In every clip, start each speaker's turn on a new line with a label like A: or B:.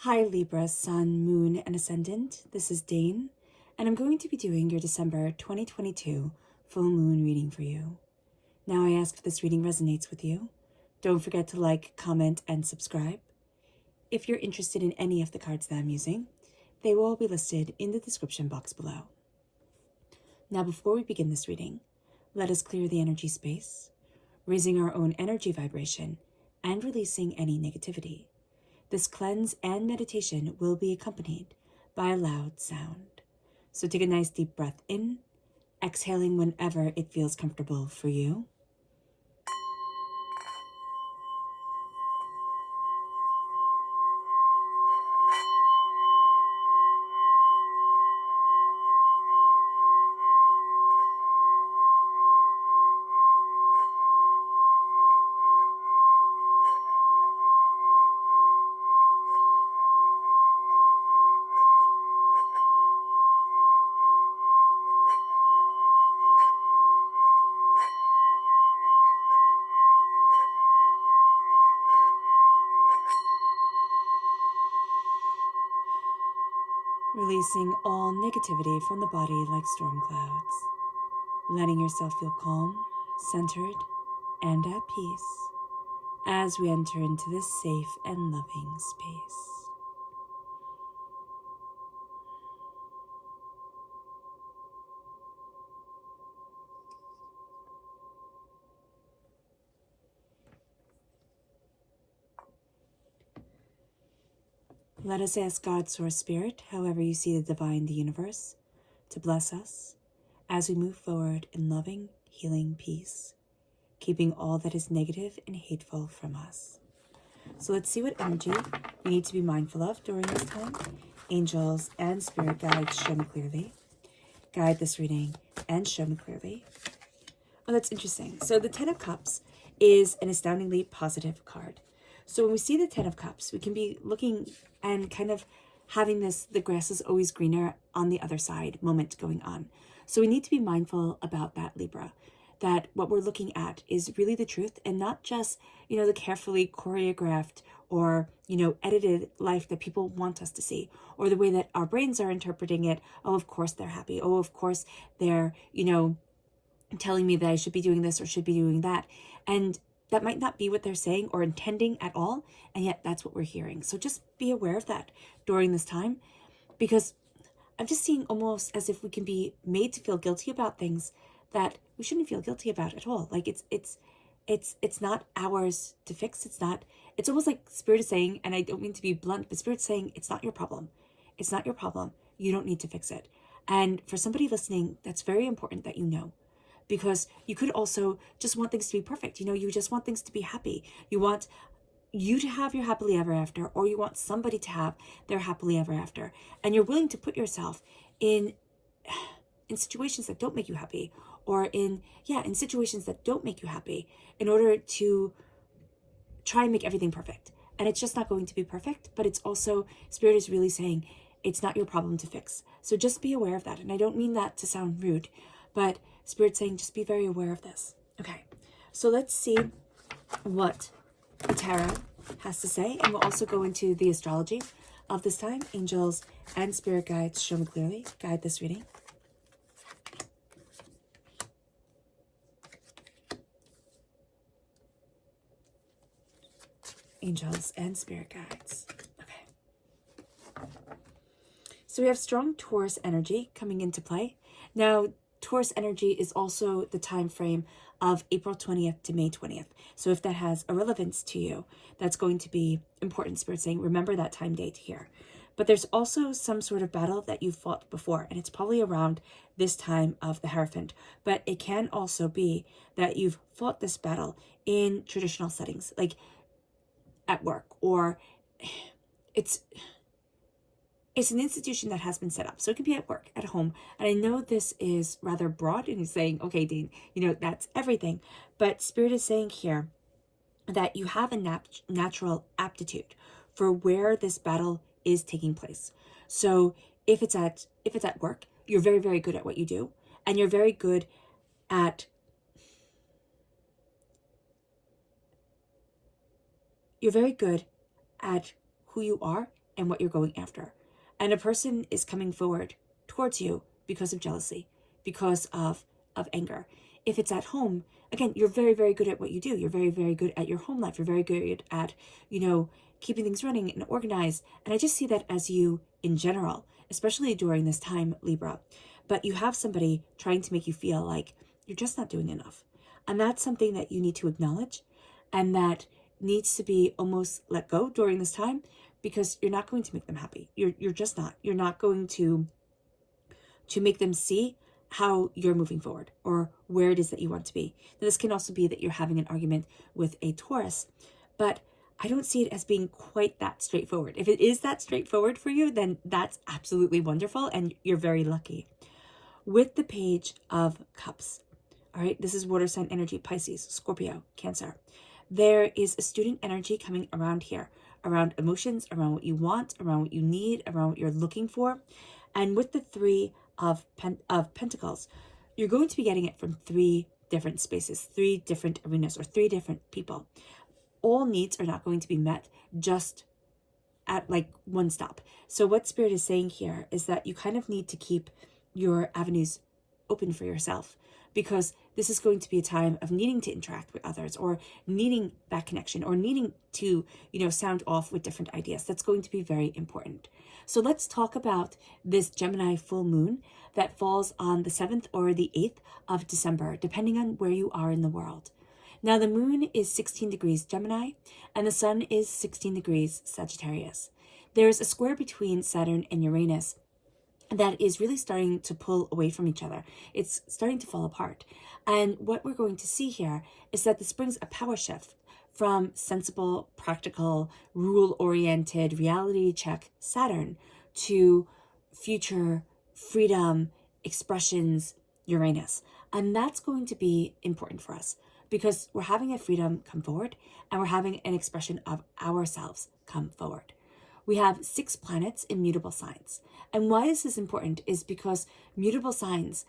A: Hi Libra, Sun, Moon, and Ascendant. This is Dane, and I'm going to be doing your December 2022 full moon reading for you. Now I ask if this reading resonates with you. Don't forget to like, comment, and subscribe. If you're interested in any of the cards that I'm using, they will all be listed in the description box below. Now before we begin this reading, let us clear the energy space, raising our own energy vibration and releasing any negativity. This cleanse and meditation will be accompanied by a loud sound. So take a nice deep breath in, exhaling whenever it feels comfortable for you. Releasing all negativity from the body like storm clouds. Letting yourself feel calm, centered, and at peace as we enter into this safe and loving space. Let us ask God, Source Spirit, however you see the divine, the universe, to bless us as we move forward in loving, healing peace, keeping all that is negative and hateful from us. So let's see what energy we need to be mindful of during this time. Angels and spirit guides, show me clearly. Guide this reading and show me clearly. Oh, that's interesting. So the Ten of Cups is an astoundingly positive card. So when we see the Ten of Cups, we can be looking and kind of having this, the grass is always greener on the other side moment going on. So we need to be mindful about that, Libra, that what we're looking at is really the truth and not just, the carefully choreographed or, edited life that people want us to see, or the way that our brains are interpreting it. Oh, of course they're happy. Oh, of course they're, telling me that I should be doing this or should be doing that. And that might not be what they're saying or intending at all, and yet that's what we're hearing. So just be aware of that during this time, because I'm just seeing almost as if we can be made to feel guilty about things that we shouldn't feel guilty about at all. Like it's not ours to fix. It's almost like Spirit is saying, and I don't mean to be blunt, but Spirit's saying it's not your problem. It's not your problem. You don't need to fix it. And for somebody listening, that's very important that you know. Because you could also just want things to be perfect. You just want things to be happy. You want you to have your happily ever after, or you want somebody to have their happily ever after. And you're willing to put yourself in situations that don't make you happy, or in situations that don't make you happy in order to try and make everything perfect. And it's just not going to be perfect, but it's also, Spirit is really saying it's not your problem to fix. So just be aware of that. And I don't mean that to sound rude, but Spirit's saying just be very aware of this. Okay, so let's see what the tarot has to say, and we'll also go into the astrology of this time. Angels and spirit guides, show me clearly. Guide this reading. Angels and spirit guides. Okay. So we have strong Taurus energy coming into play. Now, Taurus energy is also the time frame of April 20th to May 20th. So if that has a relevance to you, that's going to be important. Spirit saying, remember that time date here. But there's also some sort of battle that you've fought before, and it's probably around this time of the Hierophant. But it can also be that you've fought this battle in traditional settings, like at work, or it's an institution that has been set up. So it could be at work, at home. And I know this is rather broad and he's saying, okay, Dean, that's everything. But Spirit is saying here that you have a natural aptitude for where this battle is taking place. So if it's at work, you're very, very good at what you do. And you're very good at who you are and what you're going after. And a person is coming forward towards you because of jealousy, because of anger. If it's at home, again, you're very, very good at what you do. You're very, very good at your home life. You're very good at, keeping things running and organized. And I just see that as you in general, especially during this time, Libra. But you have somebody trying to make you feel like you're just not doing enough. And that's something that you need to acknowledge, and that needs to be almost let go during this time, because you're not going to make them happy. You're just not. You're not going to make them see how you're moving forward or where it is that you want to be. Now, this can also be that you're having an argument with a Taurus, but I don't see it as being quite that straightforward. If it is that straightforward for you, then that's absolutely wonderful and you're very lucky. With the Page of Cups, all right, this is water sign energy, Pisces, Scorpio, Cancer. There is a student energy coming around here, around emotions, around what you want, around what you need, around what you're looking for. And with the Three of Pentacles, you're going to be getting it from 3 different spaces, 3 different arenas, or 3 different people. All needs are not going to be met just at like one stop. So what Spirit is saying here is that you kind of need to keep your avenues open for yourself, because this is going to be a time of needing to interact with others, or needing that connection, or needing to, sound off with different ideas. That's going to be very important. So let's talk about this Gemini full moon that falls on the 7th or the 8th of December, depending on where you are in the world. Now, the moon is 16 degrees Gemini, and the sun is 16 degrees Sagittarius. There's a square between Saturn and Uranus that is really starting to pull away from each other. It's starting to fall apart. And what we're going to see here is that this brings a power shift from sensible, practical, rule-oriented, reality check Saturn to future, freedom, expressions, Uranus. And that's going to be important for us, because we're having a freedom come forward, and we're having an expression of ourselves come forward. We have 6 planets in mutable signs. And why this is important is because mutable signs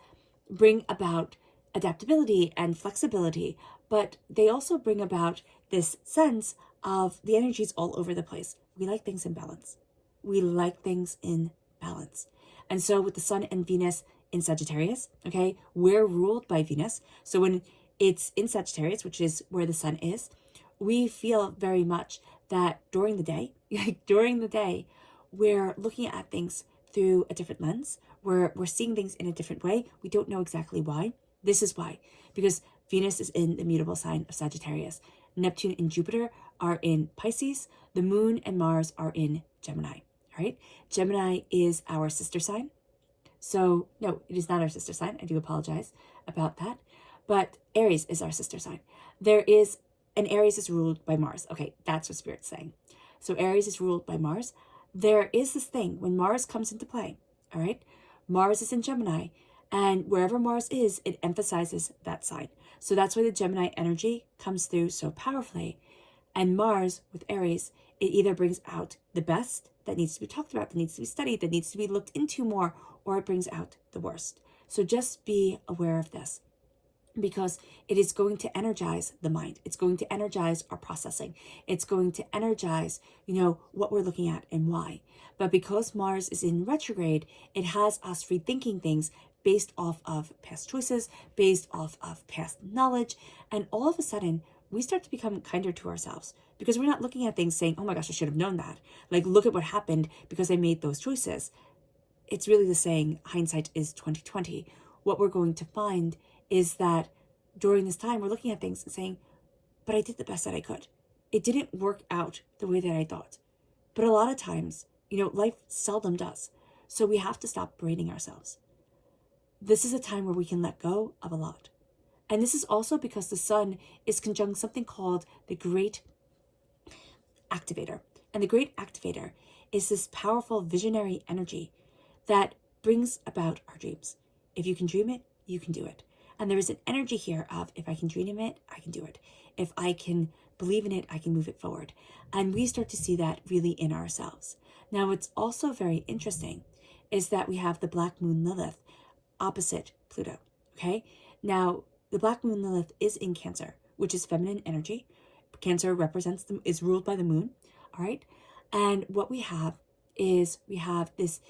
A: bring about adaptability and flexibility, but they also bring about this sense of the energies all over the place. We like things in balance. We like things in balance. And so with the Sun and Venus in Sagittarius, okay, we're ruled by Venus. So when it's in Sagittarius, which is where the Sun is, we feel very much that during the day, we're looking at things through a different lens. We're seeing things in a different way. We don't know exactly why. This is why, because Venus is in the mutable sign of Sagittarius. Neptune and Jupiter are in Pisces. The moon and Mars are in Gemini, all right? Gemini is our sister sign. So, no, it is not our sister sign. I do apologize about that. But Aries is our sister sign. And Aries is ruled by Mars. Okay, that's what Spirit's saying. So Aries is ruled by Mars. There is this thing when Mars comes into play, all right? Mars is in Gemini, and wherever Mars is, it emphasizes that sign. So that's why the Gemini energy comes through so powerfully. And Mars with Aries, it either brings out the best that needs to be talked about, that needs to be studied, that needs to be looked into more, or it brings out the worst. So just be aware of this, because it is going to energize the mind. It's going to energize our processing. It's going to energize, what we're looking at and why. But because Mars is in retrograde, it has us rethinking things based off of past choices, based off of past knowledge. And all of a sudden, we start to become kinder to ourselves, because we're not looking at things saying, oh my gosh, I should have known that. Like, look at what happened because I made those choices. It's really the saying, hindsight is 20/20. What we're going to find is that during this time, we're looking at things and saying, but I did the best that I could. It didn't work out the way that I thought. But a lot of times, life seldom does. So we have to stop berating ourselves. This is a time where we can let go of a lot. And this is also because the Sun is conjunct something called the Great Activator. And the Great Activator is this powerful visionary energy that brings about our dreams. If you can dream it, you can do it. And there is an energy here of, if I can dream it, I can do it. If I can believe in it, I can move it forward. And we start to see that really in ourselves. Now, what's also very interesting is that we have the Black Moon Lilith opposite Pluto, okay? Now, the Black Moon Lilith is in Cancer, which is feminine energy. Cancer is ruled by the moon, all right? And what we have is we have this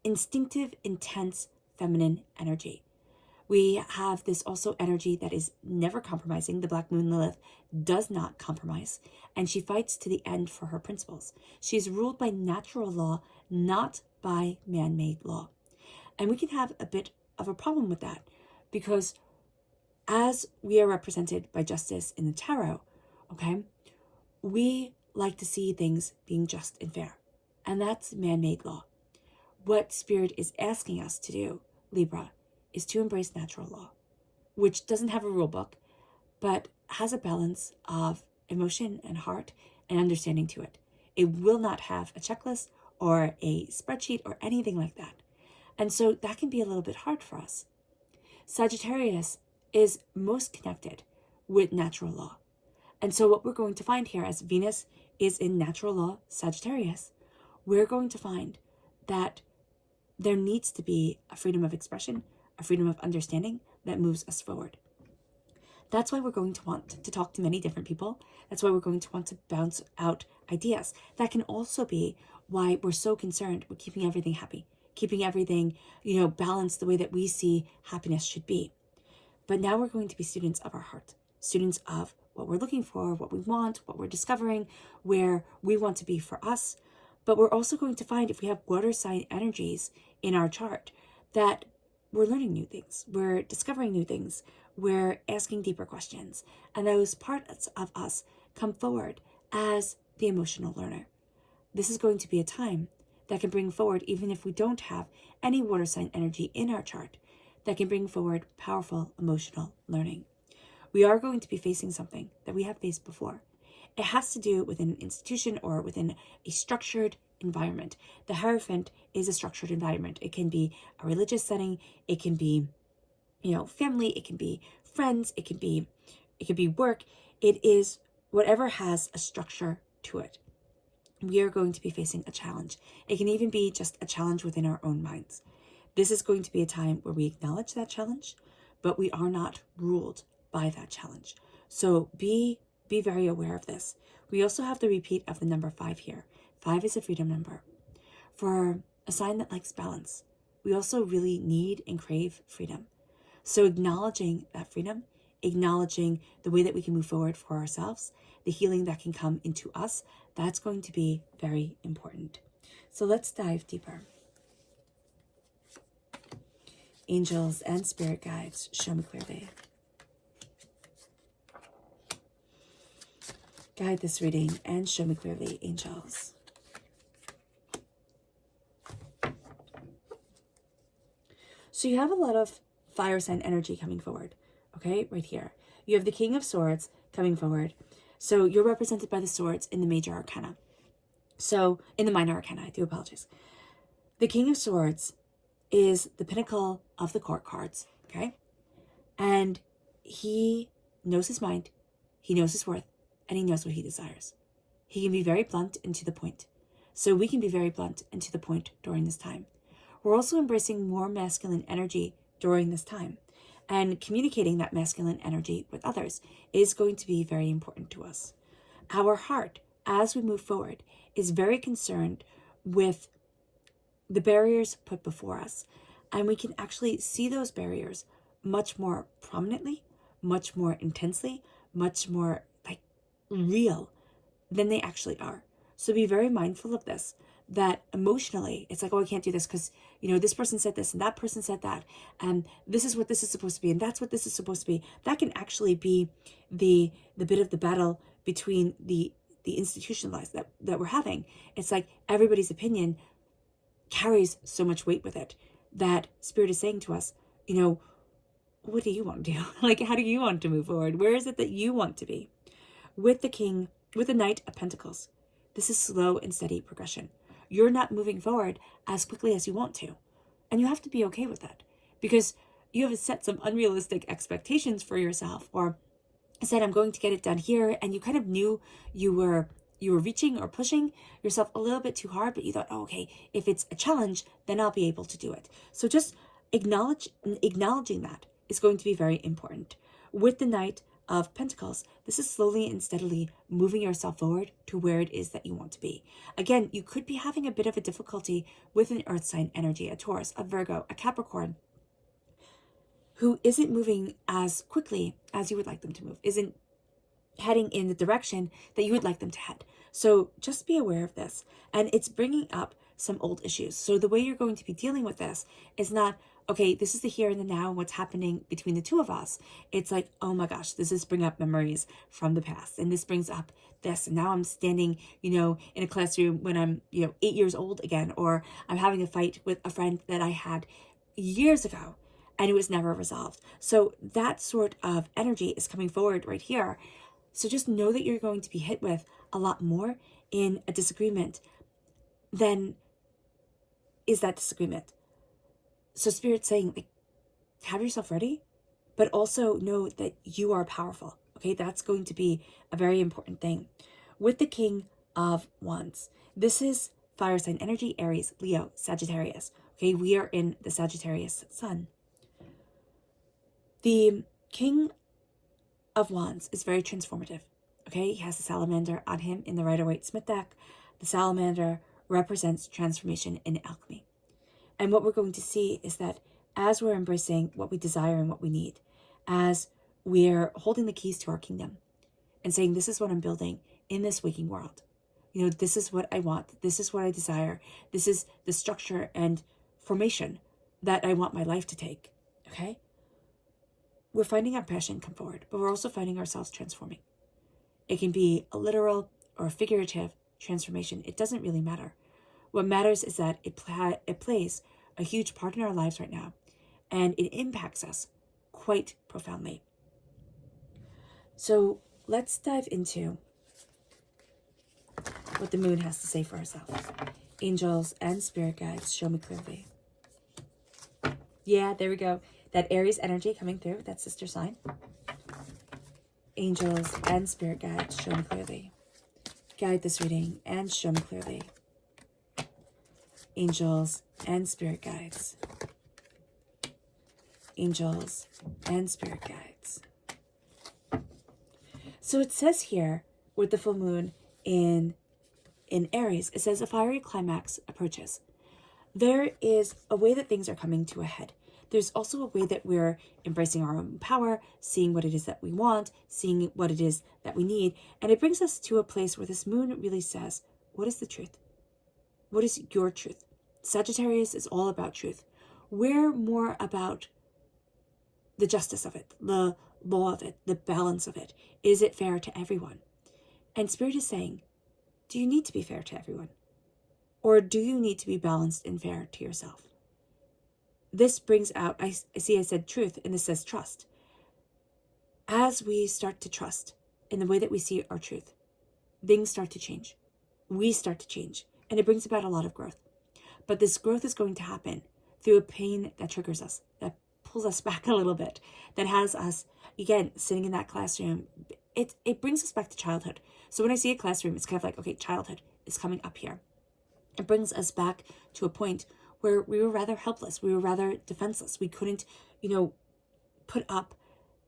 A: instinctive, intense feminine energy. We have this also energy that is never compromising. The Black Moon Lilith does not compromise, and she fights to the end for her principles. She is ruled by natural law, not by man-made law. And we can have a bit of a problem with that, because as we are represented by justice in the tarot, okay, we like to see things being just and fair, and that's man-made law. What Spirit is asking us to do, Libra, is to embrace natural law, which doesn't have a rule book, but has a balance of emotion and heart and understanding to it. It will not have a checklist or a spreadsheet or anything like that. And so that can be a little bit hard for us. Sagittarius is most connected with natural law. And so what we're going to find here, as Venus is in natural law Sagittarius, we're going to find that there needs to be a freedom of expression, a freedom of understanding that moves us forward. That's why we're going to want to talk to many different people. That's why we're going to want to bounce out ideas. That can also be why we're so concerned with keeping everything happy, keeping everything, balanced the way that we see happiness should be. But now we're going to be students of our heart, students of what we're looking for, what we want, what we're discovering, where we want to be for us. But we're also going to find, if we have water sign energies in our chart, that we're learning new things, we're discovering new things, we're asking deeper questions, and those parts of us come forward as the emotional learner. This is going to be a time that can bring forward, even if we don't have any water sign energy in our chart, that can bring forward powerful emotional learning. We are going to be facing something that we have faced before. It has to do with an institution or within a structured environment. The Hierophant is a structured environment. It can be a religious setting. It can be, family. It can be friends. It can be work. It is whatever has a structure to it. We are going to be facing a challenge. It can even be just a challenge within our own minds. This is going to be a time where we acknowledge that challenge, but we are not ruled by that challenge. So be very aware of this. We also have the repeat of the number 5 here. 5 is a freedom number. For a sign that likes balance, we also really need and crave freedom. So acknowledging that freedom, acknowledging the way that we can move forward for ourselves, the healing that can come into us, that's going to be very important. So let's dive deeper. Angels and spirit guides, show me clearly. Guide this reading and show me clearly, angels. So you have a lot of fire sign energy coming forward, okay, right here. You have the King of Swords coming forward. So you're represented by the swords in the major arcana. So in the minor arcana, I do apologize. The King of Swords is the pinnacle of the court cards, okay? And he knows his mind, he knows his worth, and he knows what he desires. He can be very blunt and to the point. So we can be very blunt and to the point during this time. We're also embracing more masculine energy during this time. And communicating that masculine energy with others is going to be very important to us. Our heart, as we move forward, is very concerned with the barriers put before us. And we can actually see those barriers much more prominently, much more intensely, much more real than they actually are. So be very mindful of this, that emotionally it's like, oh, I can't do this because this person said this and that person said that, and this is what this is supposed to be and that's what this is supposed to be. That can actually be the bit of the battle between the institutionalized that we're having. It's like everybody's opinion carries so much weight with it that Spirit is saying to us, what do you want to do? How do you want to move forward? Where is it that you want to be? With the Knight of Pentacles, this is slow and steady progression. You're not moving forward as quickly as you want to. And you have to be okay with that, because you have set some unrealistic expectations for yourself, or said, I'm going to get it done here. And you kind of knew you were reaching or pushing yourself a little bit too hard, but you thought, oh, okay, if it's a challenge, then I'll be able to do it. So just acknowledging that is going to be very important. With the Knight of Pentacles, this is slowly and steadily moving yourself forward to where it is that you want to be. Again, you could be having a bit of a difficulty with an earth sign energy, a Taurus, a Virgo, a Capricorn, who isn't moving as quickly as you would like them to move, isn't heading in the direction that you would like them to head. So just be aware of this. And it's bringing up some old issues. So the way you're going to be dealing with this is not, okay, this is the here and the now and what's happening between the two of us. It's like, oh my gosh, this is bringing up memories from the past. And this brings up this. And now I'm standing, in a classroom when I'm, 8 years old again, or I'm having a fight with a friend that I had years ago and it was never resolved. So that sort of energy is coming forward right here. So just know that you're going to be hit with a lot more in a disagreement than is that disagreement. So Spirit's saying, like, have yourself ready, but also know that you are powerful. Okay, that's going to be a very important thing. With the King of Wands, this is fire sign energy, Aries, Leo, Sagittarius. Okay, we are in the Sagittarius sun. The King of Wands is very transformative. Okay, he has a salamander on him in the Rider-Waite-Smith deck. The salamander represents transformation in alchemy. And what we're going to see is that as we're embracing what we desire and what we need, as we're holding the keys to our kingdom and saying, this is what I'm building in this waking world. This is what I want. This is what I desire. This is the structure and formation that I want my life to take. Okay? We're finding our passion come forward, but we're also finding ourselves transforming. It can be a literal or a figurative transformation. It doesn't really matter. What matters is that it plays a huge part in our lives right now, and it impacts us quite profoundly. So let's dive into what the moon has to say for ourselves. Angels and spirit guides, show me clearly. Yeah, there we go. That Aries energy coming through, that sister sign. Angels and spirit guides, show me clearly. Guide this reading and show me clearly. Angels and spirit guides. Angels and spirit guides. So it says here, with the full moon in Aries, it says a fiery climax approaches. There is a way that things are coming to a head. There's also a way that we're embracing our own power, seeing what it is that we want, seeing what it is that we need. And it brings us to a place where this moon really says, what is the truth? What is your truth? Sagittarius is all about truth. We're more about the justice of it, the law of it, the balance of it. Is it fair to everyone? And Spirit is saying, do you need to be fair to everyone? Or do you need to be balanced and fair to yourself? This brings out, I said truth, and this says trust. As we start to trust in the way that we see our truth, things start to change. We start to change, and it brings about a lot of growth. But this growth is going to happen through a pain that triggers us, that pulls us back a little bit, that has us, again, sitting in that classroom. It brings us back to childhood. So when I see a classroom, it's kind of like, okay, childhood is coming up here. It brings us back to a point where we were rather helpless. We were rather defenseless. We couldn't, put up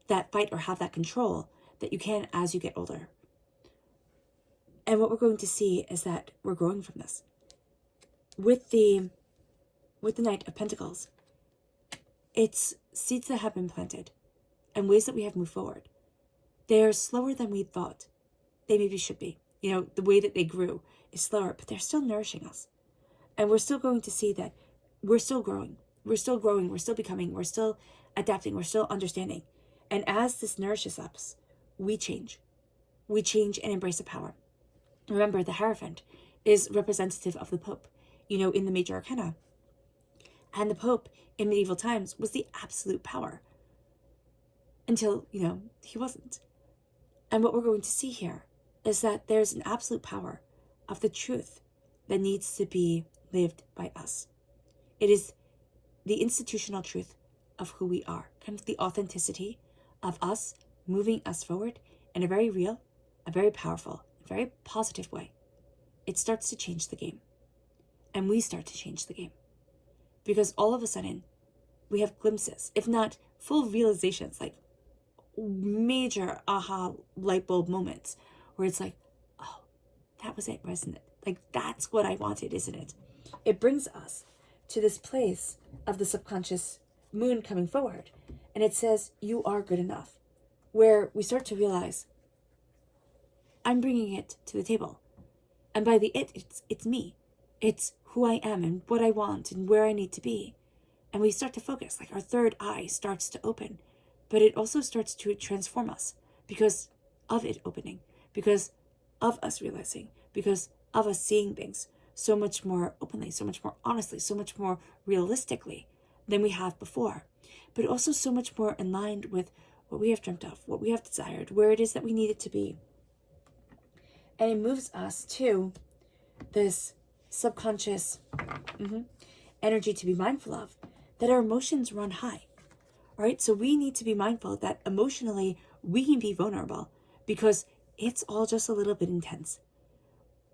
A: that fight or have that control that you can as you get older. And what we're going to see is that we're growing from this. With the Knight of Pentacles, it's seeds that have been planted and ways that we have moved forward. They're slower than we thought they maybe should be. The way that they grew is slower, but they're still nourishing us. And we're still going to see that we're still growing. We're still growing. We're still becoming. We're still adapting. We're still understanding. And as this nourishes us, we change. We change and embrace the power. Remember, the Hierophant is representative of the Pope, in the major arcana. And the Pope in medieval times was the absolute power until, he wasn't. And what we're going to see here is that there's an absolute power of the truth that needs to be lived by us. It is the institutional truth of who we are, kind of the authenticity of us moving us forward in a very real, a very powerful, a very positive way. It starts to change the game. And we start to change the game. Because all of a sudden, we have glimpses, if not full realizations, like, major aha light bulb moments where it's like, oh, that was it, wasn't it? Like, that's what I wanted, isn't it? It brings us to this place of the subconscious moon coming forward. And it says, you are good enough. Where we start to realize, I'm bringing it to the table. And by the it's me. It's who I am and what I want and where I need to be. And we start to focus, like our third eye starts to open. But it also starts to transform us because of it opening, because of us realizing, because of us seeing things so much more openly, so much more honestly, so much more realistically than we have before. But also so much more in line with what we have dreamt of, what we have desired, where it is that we need it to be. And it moves us to this subconscious energy to be mindful of, that our emotions run high. All right, so we need to be mindful that emotionally we can be vulnerable because it's all just a little bit intense.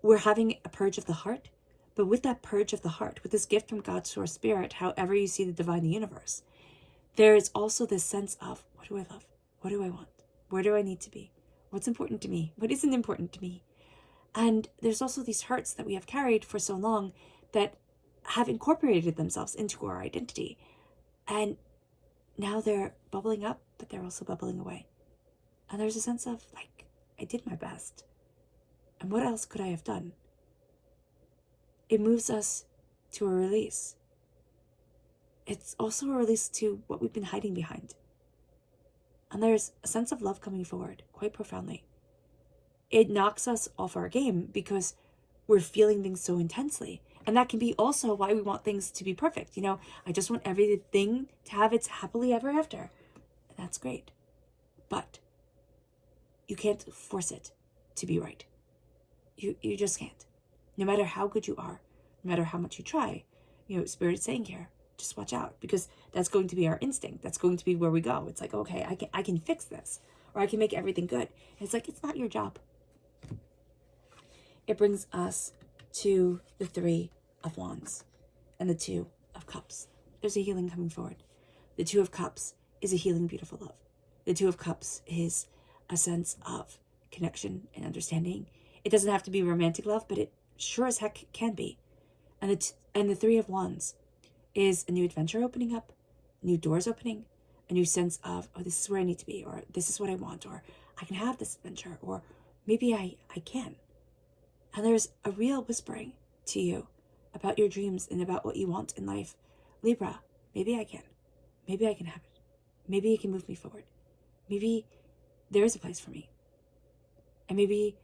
A: We're having a purge of the heart, but with that purge of the heart, with this gift from God's source spirit, however you see the divine universe, there is also this sense of, what do I love? What do I want? Where do I need to be? What's important to me? What isn't important to me? And there's also these hurts that we have carried for so long that have incorporated themselves into our identity. And now they're bubbling up, but they're also bubbling away. And there's a sense of, like, I did my best. And what else could I have done? It moves us to a release. It's also a release to what we've been hiding behind. And there's a sense of love coming forward, quite profoundly. It knocks us off our game because we're feeling things so intensely. And that can be also why we want things to be perfect. You know, I just want everything to have its happily ever after. And that's great. But you can't force it to be right. You just can't. No matter how good you are, no matter how much you try, you know, Spirit's saying here, just watch out, because that's going to be our instinct. That's going to be where we go. It's like, okay, I can fix this, or I can make everything good. And it's like, it's not your job. It brings us to the 3 of Wands and the 2 of Cups. There's a healing coming forward. The 2 of Cups is a healing, beautiful love. The 2 of Cups is a sense of connection and understanding. It doesn't have to be romantic love, but it sure as heck can be. And the 3 of Wands is a new adventure opening up, new doors opening, a new sense of, oh, this is where I need to be, or this is what I want, or I can have this adventure, or maybe I can. And there's a real whispering to you about your dreams and about what you want in life. Libra, maybe I can. Maybe I can have it. Maybe it can move me forward. Maybe there is a place for me. And maybe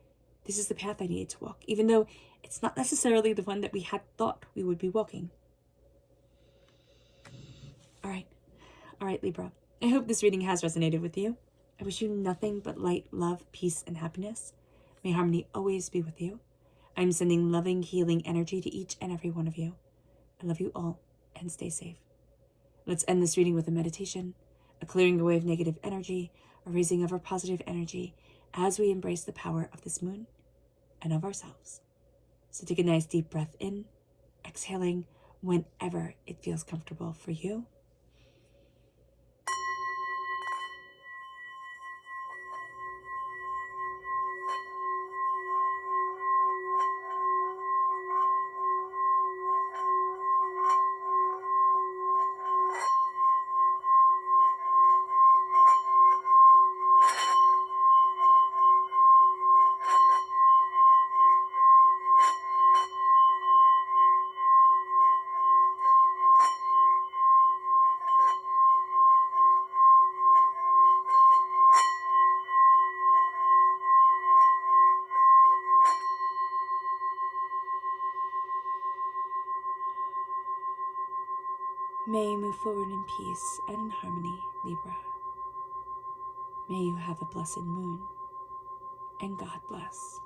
A: this is the path I needed to walk, even though it's not necessarily the one that we had thought we would be walking. All right, Libra. I hope this reading has resonated with you. I wish you nothing but light, love, peace, and happiness. May harmony always be with you. I'm sending loving, healing energy to each and every one of you. I love you all, and stay safe. Let's end this reading with a meditation, a clearing away of negative energy, a raising of our positive energy as we embrace the power of this moon and of ourselves. So take a nice deep breath in, exhaling whenever it feels comfortable for you. May you move forward in peace and in harmony, Libra. May you have a blessed moon, and God bless.